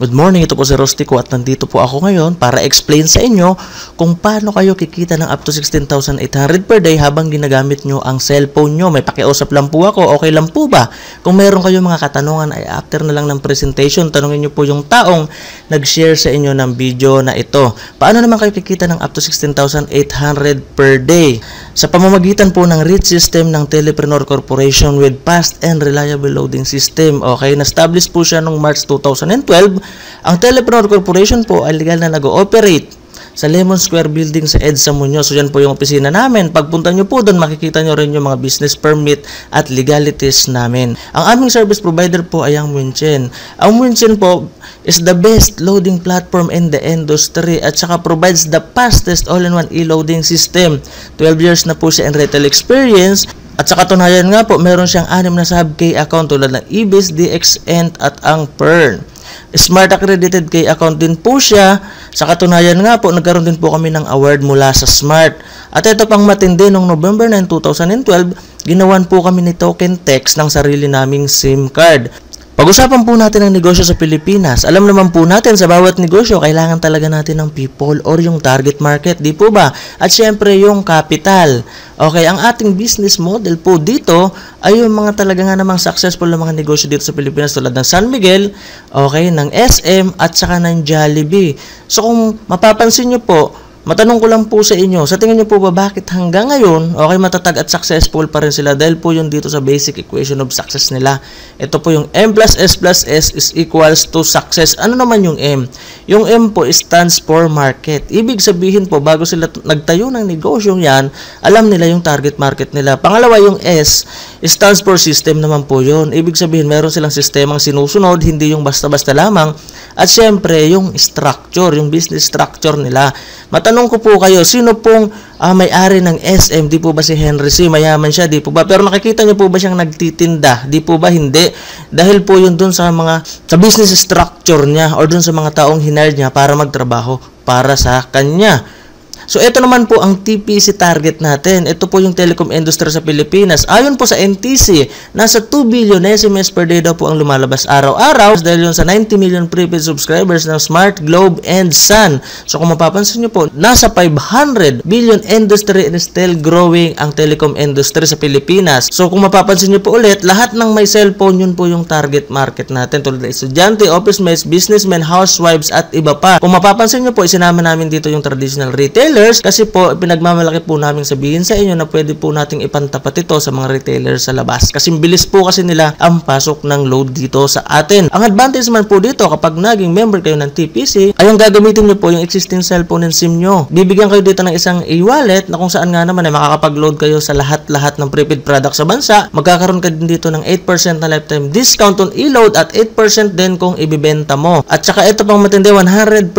Good morning, ito po si Rostico at nandito po ako ngayon para explain sa inyo kung paano kayo kikita ng up to 16,800 per day habang ginagamit nyo ang cellphone nyo. May pakiusap lang po ako, okay lang po ba? Kung meron kayong mga katanungan ay after na lang ng presentation, tanungin nyo po yung taong nag-share sa inyo ng video na ito. Paano naman kayo kikita ng up to 16,800 per day? Sa pamamagitan po ng REIT system ng Telepreneur Corporation with fast and reliable loading system. Okay, na-establish po siya noong March 2012. Ang Telepreneur Corporation po ay legal na nag-ooperate sa Lemon Square Building sa EDSA Muñoz. So yan po yung opisina namin. Pagpunta nyo po doon, makikita nyo rin yung mga business permit at legalities namin. Ang aming service provider po ay ang Winchen. Ang Winchen po is the best loading platform in the industry at saka provides the fastest all-in-one e-loading system. 12 years na po siya in retail experience. At sa katunayan nga po, meron siyang 6 na sub-K account tulad ng EBIS, DXN at ang PERN. Smart Accredited K account din po siya. Sa katunayan nga po, nagkaroon din po kami ng award mula sa Smart. At ito pang matindi, noong November 9, 2012, ginawan po kami ni Token Text ng sarili naming SIM card. Pag-usapan po natin ang negosyo sa Pilipinas. Alam naman po natin sa bawat negosyo, kailangan talaga natin ng people or yung target market, di po ba? At syempre yung capital. Okay, ang ating business model po dito ay yung mga talaga nga namang successful na mga negosyo dito sa Pilipinas tulad ng San Miguel, okay, ng SM at saka ng Jollibee. So kung mapapansin nyo po, matanong ko lang po sa inyo, sa tingin nyo po ba bakit hanggang ngayon, okay, matatag at successful pa rin sila? Dahil po yun dito sa basic equation of success nila. Ito po yung M plus S is equals to success. Ano naman yung M? Yung M po stands for market. Ibig sabihin po, bago sila nagtayo ng negosyong yan, alam nila yung target market nila. Pangalawa, yung S stands for system naman po yun. Ibig sabihin, meron silang sistemang sinusunod, hindi yung basta-basta lamang. At syempre, yung structure, yung business structure nila. Matanong ko po kayo, sino pong may-ari ng SM? Di po ba si Henry C? Mayaman siya, di po ba? Pero nakikita niyo po ba siyang nagtitinda? Di po ba? Hindi. Dahil po yun dun sa business structure niya or dun sa mga taong hinire niya para magtrabaho para sa kanya. So, ito naman po ang TPC target natin. Ito po yung telecom industry sa Pilipinas. Ayon po sa NTC, nasa 2 billion SMS per day daw po ang lumalabas araw-araw dahil yun sa 90 million prepaid subscribers ng Smart, Globe, and Sun. So, kung mapapansin nyo po, nasa 500 billion industry and still growing ang telecom industry sa Pilipinas. So, kung mapapansin nyo po ulit, lahat ng may cellphone, yun po yung target market natin. Tulad ng estudyante, office mates, businessmen, housewives, at iba pa. Kung mapapansin nyo po, isinama namin dito yung traditional retailer kasi po pinagmamalaki po namin sabihin sa inyo na pwede po nating ipantapat ito sa mga retailers sa labas. Kasi bilis po kasi nila ang pasok ng load dito sa atin. Ang advantage man po dito kapag naging member kayo ng TPC ay ang gagamitin nyo po yung existing cellphone and SIM nyo. Bibigyan kayo dito ng isang e-wallet na kung saan nga naman ay makakapag-load kayo sa lahat ng prepaid product sa bansa. Magkakaroon ka din dito ng 8% na lifetime discount on e-load at 8% din kung ibibenta mo. At saka ito pang matindi, 100%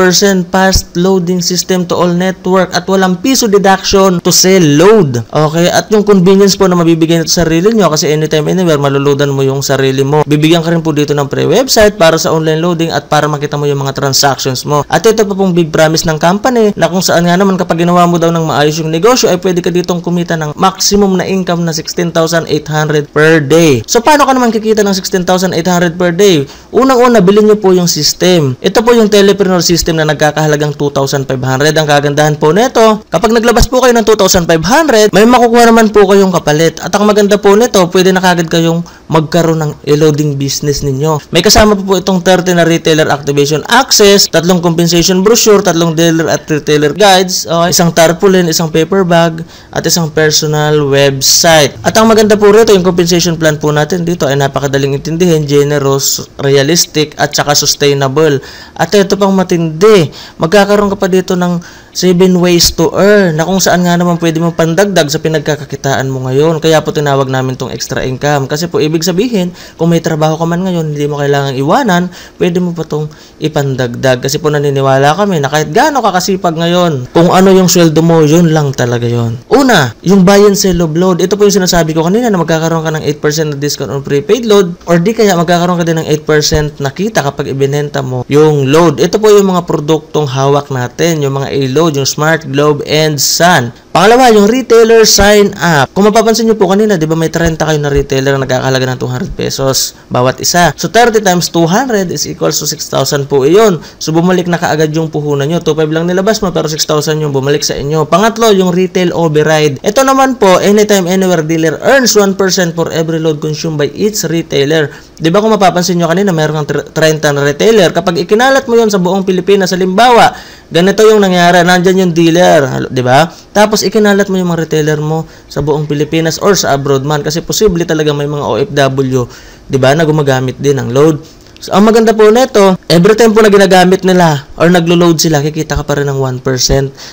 fast loading system to all network at walang piso deduction to sell load. Okay? At yung convenience po na mabibigyan ito sa sarili nyo kasi anytime, anywhere, maluludan mo yung sarili mo. Bibigyan ka rin po dito ng pre-website para sa online loading at para makita mo yung mga transactions mo. At ito pa pong big promise ng company na kung saan nga naman kapag ginawa mo daw ng maayos yung negosyo ay pwede ka ditong kumita ng maximum na income na 16,800 per day. So, paano ka naman kikita ng 16,800 per day? Unang-una, bilhin nyo po yung system. Ito po yung Telepreneur system na nagkakahalagang 2,500. Ang kagandahan po nito, kapag naglabas po kayo ng 2,500, may makukuha naman po kayong kapalit. At ang maganda po nito, pwede na kagad kayong magkaroon ng e-loading business ninyo. May kasama po itong 30 na retailer activation access, 3 compensation brochure, 3 dealer at retailer guides, isang tarpaulin, isang paper bag, at isang personal website. At ang maganda po rito, yung compensation plan po natin dito ay napakadaling intindihin, generous, realistic, at saka sustainable. At ito pang matindi, magkakaroon ka pa dito ng 7 ways to earn na kung saan nga naman pwede mo pandagdag sa pinagkakakitaan mo ngayon. Kaya po tinawag namin tong extra income. Kasi po ibig sabihin, kung may trabaho ka man ngayon, hindi mo kailangang iwanan, pwede mo pa tong ipandagdag. Kasi po naniniwala kami na kahit gaano kakasipag ngayon, kung ano yung sweldo mo, yun lang talaga yun. Una, yung buy and sell of load. Ito po yung sinasabi ko kanina na magkakaroon ka ng 8% na discount on prepaid load or di kaya magkakaroon ka din ng 8% na kita kapag ibinenta mo yung load. Ito po yung mga produktong hawak natin, yung mga A-load, yung Smart, Globe, and Sun. Pangalawa, yung retailer sign up. Kung mapapansin nyo po kanina, di ba may 30 kayo na retailer na nagkakahalaga ng 200 pesos bawat isa. So 30 times 200 is equals to 6,000 po iyon. So bumalik na kaagad yung puhunan nyo. 2,500 lang nilabas mo pero 6,000 yung bumalik sa inyo. Pangatlo, yung retail override. Ito naman po, anytime, anywhere dealer earns 1% for every load consumed by each retailer. Diba kung mapapansin nyo kanina, meron kang 30 na retailer. Kapag ikinalat mo yon sa buong Pilipinas, halimbawa, ganito yung nangyari, nandyan yung dealer, di ba? Tapos ikinalat mo yung mga retailer mo sa buong Pilipinas or sa abroad man kasi posible talaga may mga OFW, di ba, na gumagamit din ng load. So, ang maganda po nito, every time po na ginagamit nila or naglo-load sila, kikita ka pa rin ng 1%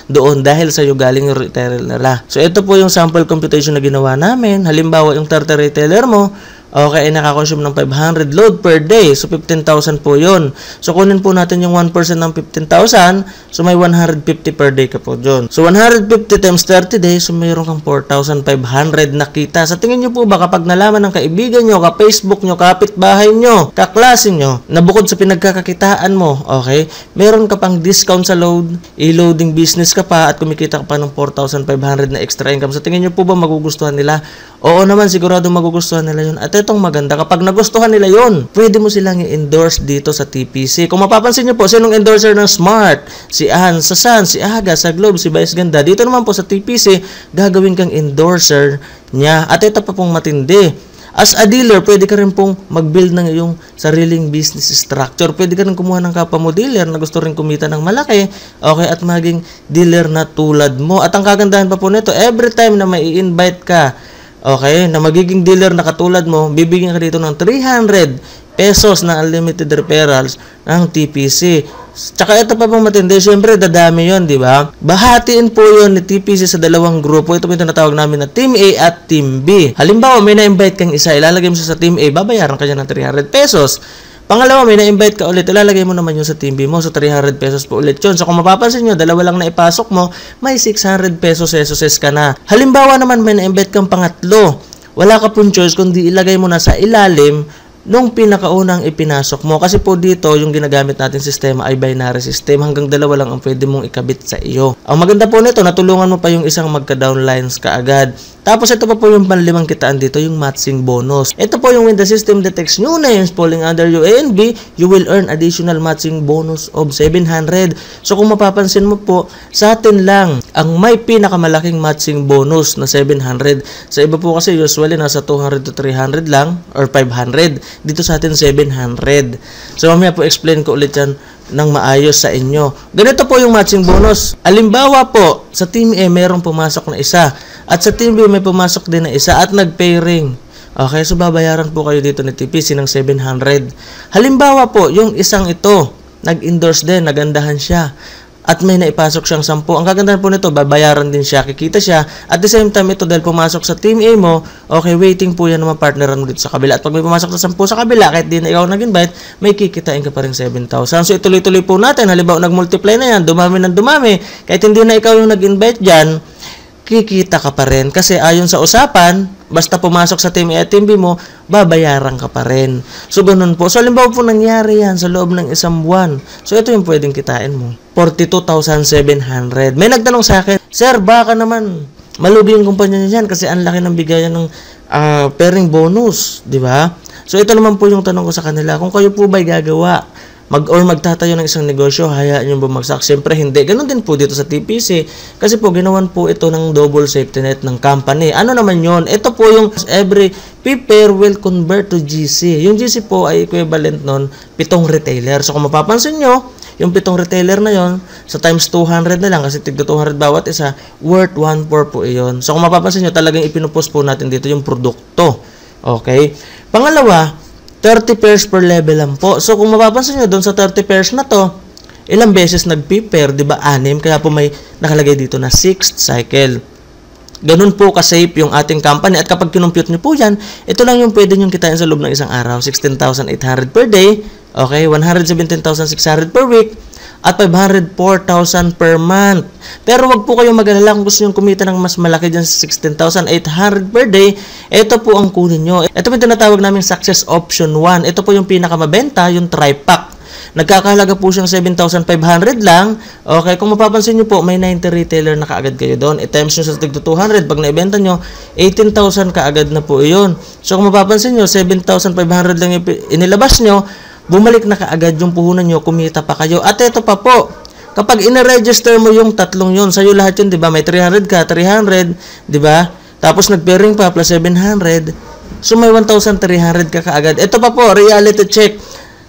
doon dahil sa iyo galing yung retailer nila. So ito po yung sample computation na ginawa namin. Halimbawa, yung 30 retailer mo, okay, nakakonsume ng 500 load per day. So, 15,000 po yun. So, kunin po natin yung 1% ng 15,000. So, may 150 per day ka po dyan. So, 150 times 30 days, so mayroon kang 4,500 na kita. Sa tingin nyo po ba, kapag nalaman ng kaibigan nyo, ka-Facebook nyo, kapitbahay nyo, kaklase nyo, na bukod sa pinagkakakitaan mo, okay, meron ka pang discount sa load, e-loading business ka pa, at kumikita ka pa ng 4,500 na extra income. Sa tingin nyo po ba, magugustuhan nila? Oo naman, sigurado magugustuhan nila yun. At itong maganda, kapag nagustuhan nila yon, pwede mo silang i-endorse dito sa TPC. Kung mapapansin nyo po, sinong endorser ng Smart? Si Ann, sa Sun, si Aga, sa Globe, si Vice Ganda. Dito naman po sa TPC, gagawin kang endorser niya. At ito pa pong matindi. As a dealer, pwede ka rin pong mag-build ng iyong sariling business structure. Pwede ka rin kumuha ng kapwa mo dealer na gusto rin kumita ng malaki, okay, at maging dealer na tulad mo. At ang kagandahan pa po nito, every time na may i-invite ka, okay, na magiging dealer na katulad mo, bibigyan ka dito ng 300 pesos na unlimited referrals ng TPC. Tsaka ito pa pong matindi, syempre dadami yon, di ba? Bahatiin po yon ni TPC sa dalawang grupo. Ito po yung tinatawag namin na Team A at Team B. Halimbawa, may na-invite kang isa, ilalagay mo siya sa Team A, babayaran ka niya ng 300 pesos. Pangalawa, may na-invite ka ulit, ilalagay mo naman yung sa Team B mo, so 300 pesos po ulit yun. So kung mapapansin nyo, dalawa lang na ipasok mo, may 600 pesos ka na. Halimbawa naman, may na-invite kang pangatlo, wala ka pong choice kundi ilagay mo na sa ilalim nung pinakaunang ipinasok mo. Kasi po dito, yung ginagamit natin sistema ay binary system. Hanggang dalawa lang ang pwede mong ikabit sa iyo. Ang maganda po nito, natulungan mo pa yung isang magka-downlines kaagad. Tapos ito pa po yung panlimang kitaan dito, yung matching bonus. Ito po yung when the system detects new names falling under your A and B, you will earn additional matching bonus of 700. So kung mapapansin mo po, sa atin lang ang may pinakamalaking matching bonus na 700. Sa iba po kasi usually nasa 200 to 300 lang or 500. Dito sa atin 700. So mamaya po explain ko ulit yan ng maayos sa inyo. Ganito po yung matching bonus. Alimbawa po, sa Team A mayroong pumasok na isa. At sa Team B may pumasok din na isa at nag-pairing. Okay, so babayaran po kayo dito ni TPC ng 700. Halimbawa po, yung isang ito, nag-endorse din, nagandahan siya. At may naipasok siyang 10. Ang kagandahan po nito, babayaran din siya, kikita siya. At the same time, ito dahil pumasok sa Team A mo, okay, waiting po yan naman partneran mo dito sa kabila. At pag may pumasok sa 10 sa kabila, kahit di na ikaw nag-invite, may kikitain ka pa rin 7,000. So ituloy-tuloy po natin. Halimbawa, nag-multiply na yan, dumami ng dumami. Kahit hindi na ikaw yung nag-invite dyan, kikita ka pa rin. Kasi ayon sa usapan, basta pumasok sa Team A at Team B mo, babayaran ka pa rin. So, ganun po. So, halimbawa po nangyari yan sa loob ng isang buwan. So, ito yung pwedeng kitain mo. 42,700. May nagtanong sa akin, Sir, baka naman malugi yung kumpanya niya yan kasi ang laki ng bigayan ng pairing bonus. Di ba? So, ito naman po yung tanong ko sa kanila. Kung kayo po ba'y gagawa magtatayo ng isang negosyo, hayaan yung bumagsak. Siyempre, hindi. Ganon din po dito sa TPC. Kasi po, ginawan po ito ng double safety net ng company. Ano naman yon? Ito po yung every pair will convert to GC. Yung GC po ay equivalent nun 7 retailer. So, kung mapapansin nyo, yung 7 retailer na yon sa times 200 na lang, kasi tigda 200 bawat isa, worth 1.4 po iyon. So, kung mapapansin nyo, talagang ipinupost po natin dito yung produkto. Okay? Pangalawa, 30 pairs per level lang po. So, kung mapapansin nyo, doon sa 30 pairs na to, ilang beses nag-pair, di ba? 6. Kaya po may nakalagay dito na 6th cycle. Ganun po ka-safe yung ating company. At kapag kinumpute nyo po yan, ito lang yung pwede nyo kitain sa loob ng isang araw. 16,800 per day. Okay? 117,600 per week. At 504,000 per month. Pero wag po kayong mag-alala kung gusto nyo kumita ng mas malaki dyan sa 16,800 per day. Ito po ang kunin nyo. Ito po yung tinatawag namin Success Option 1. Ito po yung pinakamabenta, yung tri-pack. nagkakahalaga po siyang 7,500 lang. Okay, kung mapapansin nyo po, may 90 retailer na kaagad kayo doon. I-times nyo sa tigto 200, pag naibenta nyo, 18,000 kaagad na po iyon. So kung mapapansin nyo, 7,500 lang inilabas nyo, bumalik na kaagad yung puhunan nyo, kumita pa kayo. At ito pa po, kapag ina-register mo yung tatlong yun, sa'yo lahat yun, di ba? May 300 ka, 300, di ba? Tapos nag-pairing pa, plus 700. So may 1,300 ka kaagad. Ito pa po, reality check.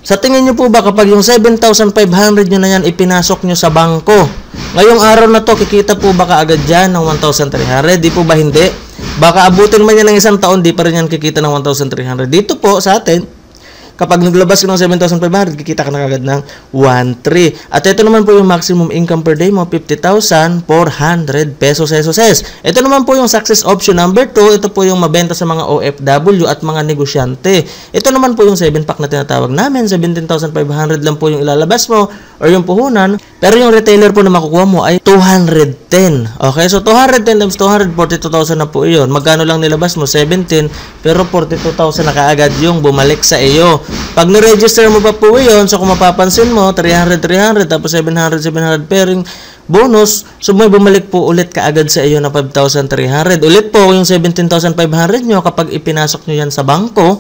Sa tingin nyo po ba kapag yung 7,500 nyo na yan ipinasok nyo sa bangko, ngayong araw na to, kikita po ba kaagad dyan ng 1,300? Di po ba hindi? Baka abutin man yan ng isang taon, di pa rin yan kikita ng 1,300. Dito po sa atin, kapag naglabas ka ng 7,500, kikita ka na kagad ng 1,300. At ito naman po yung maximum income per day mo, 50,400 pesos. Ito naman po yung success option number 2. Ito po yung mabenta sa mga OFW at mga negosyante. Ito naman po yung 7-pack na tinatawag namin. 17,500 lang po yung ilalabas mo or yung puhunan. Pero yung retailer po na makukuha mo ay 210. Okay, so 210 times 200, 42,000 na po iyon. Magkano lang nilabas mo? 17, pero 42,000 na kaagad yung bumalik sa iyo. Pag na-register mo pa po yun, so kung mapapansin mo, 300, tapos 700 pairing bonus, so may bumalik po ulit kaagad sa iyo na 5,300. Ulit po yung 17,500 nyo kapag ipinasok nyo yan sa bangko,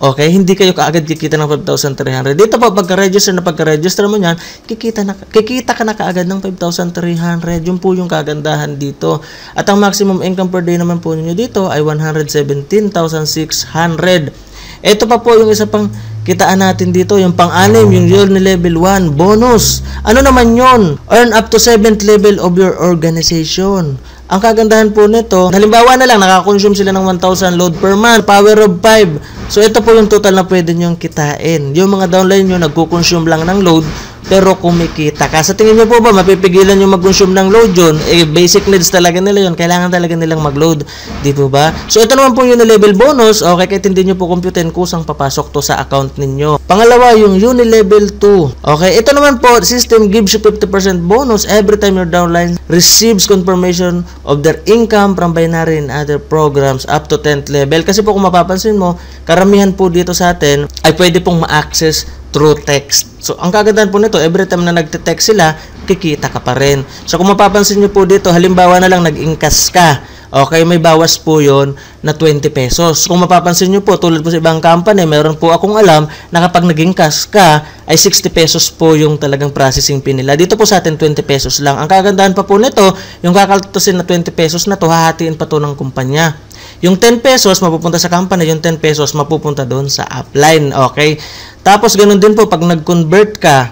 okay, hindi kayo kaagad kikita ng 5,300. Dito po, pagka-register mo yan, kikita ka na kaagad ng 5,300. Yun po yung kagandahan dito. At ang maximum income per day naman po ninyo dito ay 117,600. Ito pa po yung isa pang kitaan natin dito, yung pang-anim, yung yearly level 1 bonus. Ano naman yun? Earn up to 7th level of your organization. Ang kagandahan po nito, halimbawa na lang, nakakonsume sila ng 1,000 load per month, power of 5. So ito po yung total na pwede nyong kitain. Yung mga downline nyo, nagkukonsume lang ng load, pero kumikita ka. Sa tingin nyo po ba, mapipigilan nyo mag-consume ng load yun? Eh, basic needs talaga nila yun. Kailangan talaga nilang mag-load. Di po ba? So, ito naman po yung level bonus. Okay, kahit hindi nyo po computerin, kusang papasok to sa account ninyo. Pangalawa, yung Unilevel 2. Okay, ito naman po, system gives you 50% bonus every time your downline receives confirmation of their income from binary and other programs up to 10th level. Kasi po kung mapapansin mo, karamihan po dito sa atin ay pwede pong ma-access through text. So, ang kagandahan po nito, every time na nagte-text sila, kikita ka pa rin. So, kung mapapansin nyo po dito, halimbawa na lang nag-ingkas ka. Okay, may bawas po yon na 20 pesos. Kung mapapansin nyo po, tulad po sa ibang company, meron po akong alam na kapag nag-ingkas ka, ay 60 pesos po yung talagang processing fee nila. Dito po sa atin, 20 pesos lang. Ang kagandahan pa po nito, yung kakaltusin na 20 pesos na to, hahatiin pa to ng kumpanya. Yung 10 pesos mapupunta sa company, yung 10 pesos mapupunta doon sa upline. Okay? Tapos, ganun din po, pag nag-convert ka,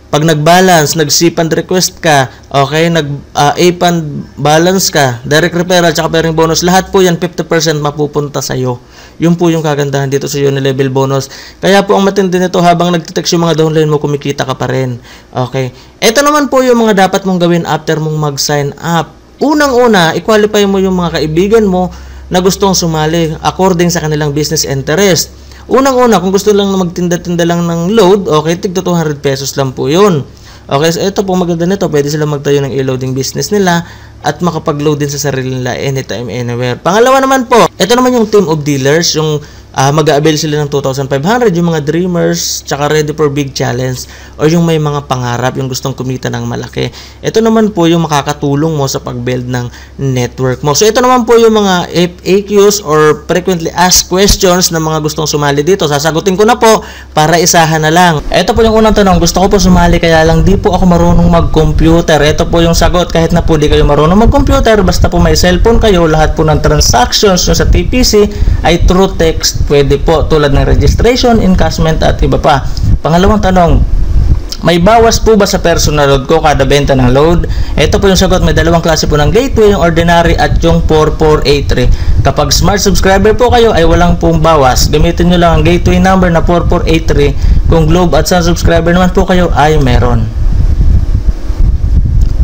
pag nag-balance, nag-SIP and request ka, okay, nag-AP balance ka, direct referral, tsaka pairing bonus, lahat po yan, 50% mapupunta sa'yo. Yun po yung kagandahan dito sa Unilevel bonus. Kaya po, ang matindi nito, habang nagtitext yung mga downline mo, kumikita ka pa rin. Okay. Ito naman po yung mga dapat mong gawin after mong mag-sign up. Unang-una, i-qualify mo yung mga kaibigan mo na gustong sumali according sa kanilang business interest. Unang-una, kung gusto lang na magtinda-tinda lang ng load, okay, tigto 200 pesos lang po yun. Okay, so ito po maganda nito, pwede sila magtayo ng e-loading business nila at makapag-load din sa sarili nila anytime, anywhere. Pangalawa naman po, ito naman yung team of dealers, yung mag-a-avail sila ng 2,500, yung mga dreamers, tsaka ready for big challenge, or yung may mga pangarap, yung gustong kumita ng malaki. Ito naman po yung makakatulong mo sa pag-build ng network mo. So ito naman po yung mga FAQs or frequently asked questions na mga gustong sumali dito. Sasagutin ko na po para isahan na lang. Ito po yung unang tanong, gusto ko po sumali kaya lang di po ako marunong mag-computer. Ito po yung sagot, kahit na po di kayo marunong mag-computer, basta po may cellphone kayo, lahat po ng transactions nyo sa TPC ay through text. Pwede po, tulad ng registration, encashment at iba pa. Pangalawang tanong, may bawas po ba sa personal load ko kada benta ng load? Ito po yung sagot, may dalawang klase po ng gateway, yung ordinary at yung 4483. Kapag smart subscriber po kayo ay walang pong bawas. Gamitin nyo lang ang gateway number na 4483. Kung Globe at Sun subscriber naman po kayo ay meron.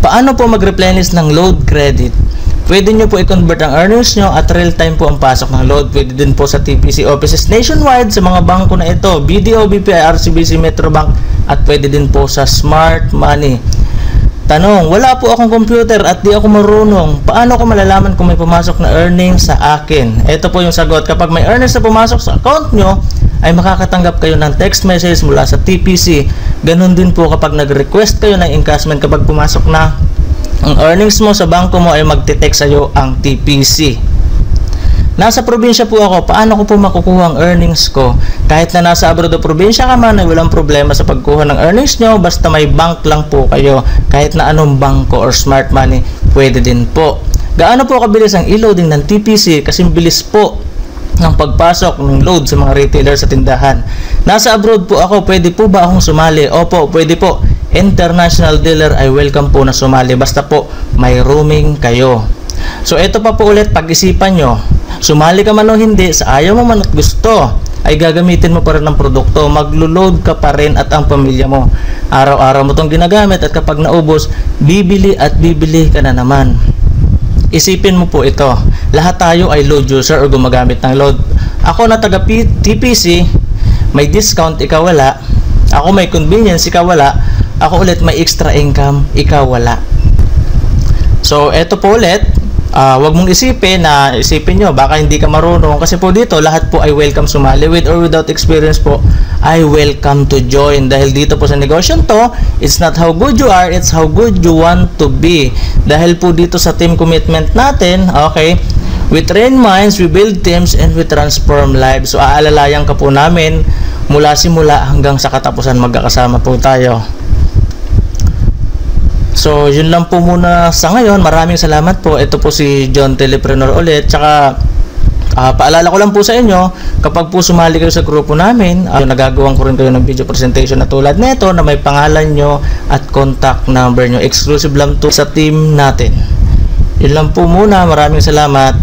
Paano po mag-replenish ng load credit? Pwede nyo po i-convert ang earnings nyo at real-time po ang pasok ng load. Pwede din po sa TPC offices nationwide sa mga bangko na ito, BDO, BPI, RCBC, Metrobank at pwede din po sa Smart Money. Tanong, wala po akong computer at di ako marunong. Paano ko malalaman kung may pumasok na earnings sa akin? Ito po yung sagot. Kapag may earnings na pumasok sa account nyo, ay makakatanggap kayo ng text message mula sa TPC. Ganun din po kapag nag-request kayo ng encashment, kapag pumasok na ang earnings mo sa bangko mo ay magte-text sa'yo ang TPC. Nasa probinsya po ako, paano ko po makukuha ang earnings ko? Kahit na nasa abroad o probinsya ka man, ay walang problema sa pagkuha ng earnings nyo, basta may bank lang po kayo. Kahit na anong bangko or smart money, pwede din po. Gaano po kabilis ang e-loading ng TPC? Kasi bilis po ng pagpasok ng load sa mga retailer sa tindahan. Nasa abroad po ako, pwede po ba akong sumali? Opo, pwede po. International dealer ay welcome po na sumali, basta po may roaming kayo. So ito pa po ulit, pag-isipan nyo, sumali ka man o hindi, sa ayaw mo man at gusto, ay gagamitin mo pa rin ng produkto, maglo-load ka pa rin at ang pamilya mo. Araw-araw mo itong ginagamit at kapag naubos, bibili at bibili ka na naman. Isipin mo po ito, lahat tayo ay load user o gumagamit ng load. Ako na taga TPC, may discount, ikaw wala. Ako may convenience, ikaw wala. Ako ulit may extra income, ikaw wala. So eto po ulit, wag mong isipin nyo baka hindi ka marunong, kasi po dito lahat po ay welcome sumali. With or without experience po ay welcome to join, dahil dito po sa negosyo to, it's not how good you are, it's how good you want to be. Dahil po dito sa team commitment natin, okay, we train minds, we build teams, and we transform lives. So aalalayan ka po namin mula simula hanggang sa katapusan, magkakasama po tayo. So yun lang po muna sa ngayon. Maraming salamat po. Ito po si John Telepreneur ulit. Tsaka paalala ko lang po sa inyo, kapag po sumali kayo sa grupo namin, nagagawan ko rin kayo ng video presentation na tulad nito na may pangalan nyo at contact number nyo. Exclusive lang to sa team natin. Yun lang po muna. Maraming salamat.